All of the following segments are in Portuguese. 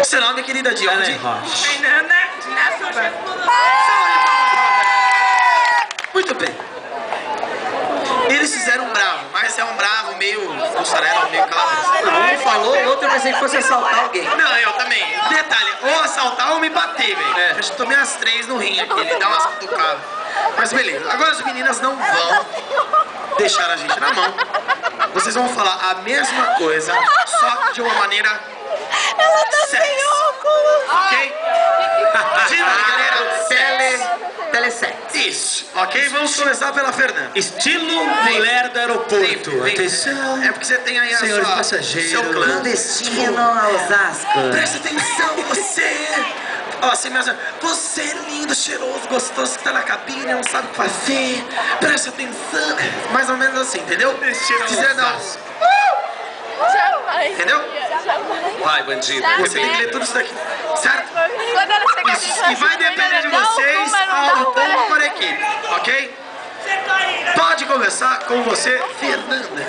Seu nome, querida, de onde? Fernanda de Nassauba. Muito bem. Eles fizeram um bravo, mas é um bravo meio mussarela, meio calabresa. Um falou, o outro eu pensei que fosse assaltar alguém. Não, eu também. Detalhe, ou assaltar ou me bater, velho. Eu já tomei as 3 no rim aqui, ele dá umas cutucadas. Mas beleza, agora as meninas não vão deixar a gente na mão. Vocês vão falar a mesma coisa, só que de uma maneira Ela tá sem óculos. ok? De maneira Telesex. Isso, ok? Vamos começar pela Fernanda. Estilo mulher do aeroporto. Vem. Atenção. É porque você tem aí a Senhores sua, passageiros. seu clã. Destino a Osasco. Presta atenção, você! Ó, assim mesmo, você é lindo, cheiroso, gostoso, que tá na cabine, não sabe o que fazer. Presta atenção. Mais ou menos assim, entendeu? Dizer não. Jamais. Entendeu? Vai, bandido. Você tem que ler tudo isso daqui, certo? Quando ela chega aqui, Isso, e vai depender de vocês ao ponto para a equipe, ok? Pode começar com você, Fernanda.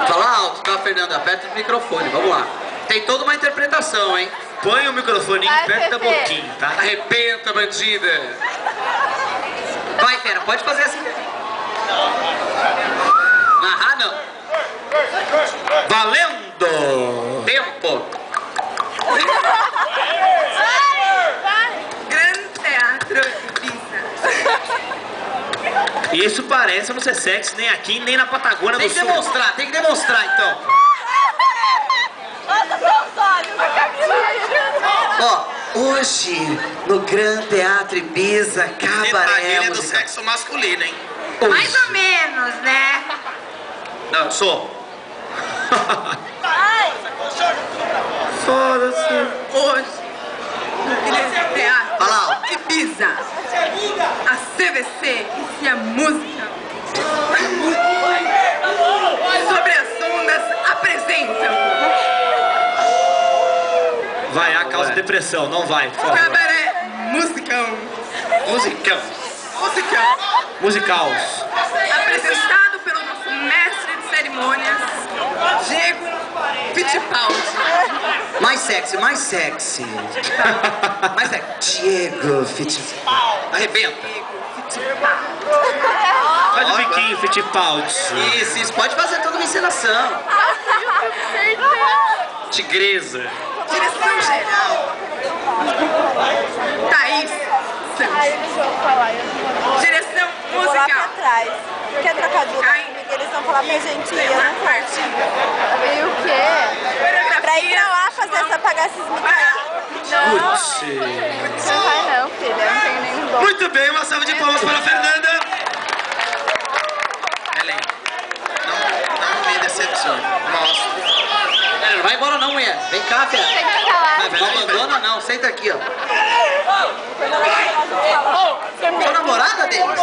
Fala alto, tá, Fernanda? Aperta o microfone, vamos lá. Tem toda uma interpretação, hein? Põe o microfone perto da boquinha, tá? Arrebenta, bandida. Vai, Fera, pode fazer assim. Narrar, não. Valendo! Tempo. Grande Teatro Ibiza. E isso parece não ser sexy nem aqui, nem na Patagônia Tem do que Sul. demonstrar, então. Olha seus olhos, Camila. Ó, hoje, no Gran Teatro Ibiza, Detalhe, cabaré ele é do musical. sexo masculino, hein? Mais ou menos, né? Não, sou. Ai, Foda-se. Hoje, no Grande Teatro Fala alto. Ibiza, a CVC e a música sobre as ondas apresentam Vai, a causa depressão, não vai, por favor. Cabaré Musicão. Musicals. Apresentado pelo nosso mestre de cerimônias, Diego Fittipaldi. Mais sexy. Mais sexy. Diego Fittipaldi. Arrebenta. Faz o biquinho, Fittipaldi. Isso. Pode fazer toda uma encenação. Tigresa. Direção geral, Thaís Santos. aí eles vão falar. Direção Eu vou lá pra musical, trás. Quer trocar de lugar Ai. comigo? Eles vão falar pra gente ir. Eu Leonardo não Martins. E o quê? Pra ir pra lá fazer essa pagacismo. Não. Não vai não, filha. Eu não tenho nenhum dom. Muito bem, uma salva de palmas para a Fernanda. Ellen, não me decepcione. Mostra. Não vai embora não, mulher. Vem cá, Fera. Tem que ficar lá. Não abandona não. Senta aqui, ó. Sua namorada, Denis?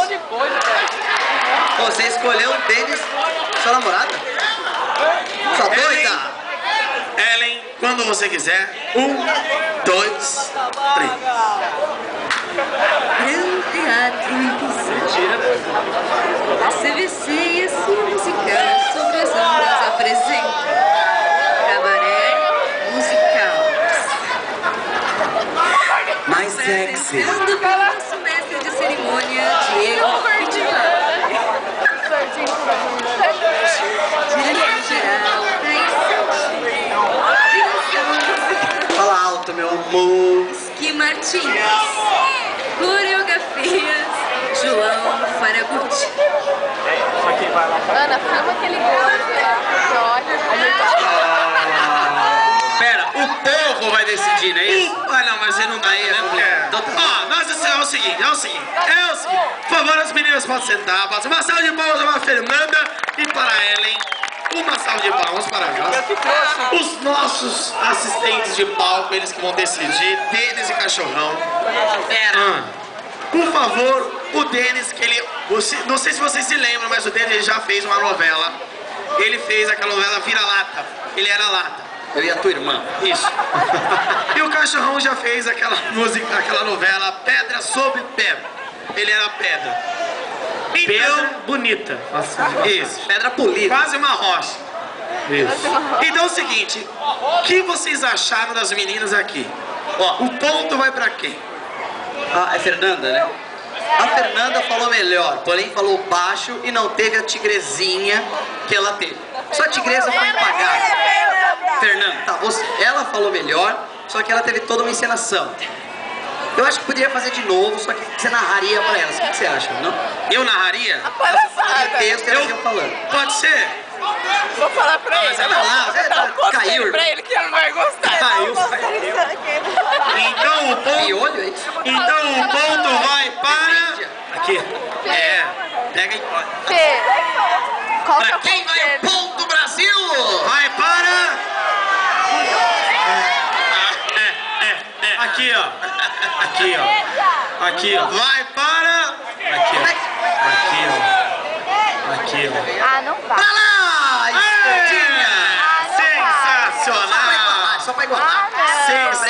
Pô, você escolheu o Denis, sua namorada? Sua doida? Ellen, quando você quiser. 1, 2, 3. Grande Teatro Ibiza. A CVC e a sua musical sobre as ondas apresentam Cabaré Musical. Mais sexy. Apresentando pelo nosso mestre de cerimônia, Diego Fittipaldi. Direção geral, Thaís Santos. Direção Fala alto, meu amor. Gui Martins. Coreografias, João Faragutti. Ana, filma aquele gordo. Pera, o povo vai decidir, não é isso? Ah, não, mas você não dá aí, né, mulher? Ó, nós é o seguinte. Por favor, as meninas podem sentar. Uma salva de palmas para a Fernanda e para a Ellen. Uma salva de palmas para nós. Os nossos assistentes de palco, eles que vão decidir, Denis e Cachorrão. Por favor, o Denis, que ele... não sei se vocês se lembram, mas o Denis ele já fez uma novela. Ele fez aquela novela Vira-Lata. Ele era lata. Eu e a tua irmã. Isso. E o Cachorrão já fez aquela música, aquela novela Pedra sobre Pedra. Ele era pedra. Pedra bonita. Isso. Pedra polida. Quase uma rocha. Isso. Então é o seguinte, o que vocês acharam das meninas aqui? Ó, o ponto vai pra quem? Ah, é Fernanda, né? A Fernanda falou melhor, porém falou baixo e não teve a tigrezinha que ela teve. Só a tigresa foi empagada. Fernanda, tá, você, ela falou melhor, só que ela teve toda uma encenação. Eu acho que poderia fazer de novo, só que você narraria pra elas. O que você acha, não? Eu narraria? Você falaria o texto e elas iam falando. Pode ser? Vou falar pra ele. Vai lá, você caiu. Pra ele que ele não vai gostar. Caiu. Então o ponto... Piolho, é isso? Então o ponto vai para... Aqui. É. Pega aí. Fê, qual que é Pra o quem vai o conselho? ponto, Brasil? Vai para... Aqui, ó. Aqui, ó. Aqui, ó. Vai para... Aqui, ó. Aqui, ó. Aqui, ó. Ah, não vai. Pra lá, escondinha. Ah, não vai. Sensacional! Só pra igualar. Ah, não.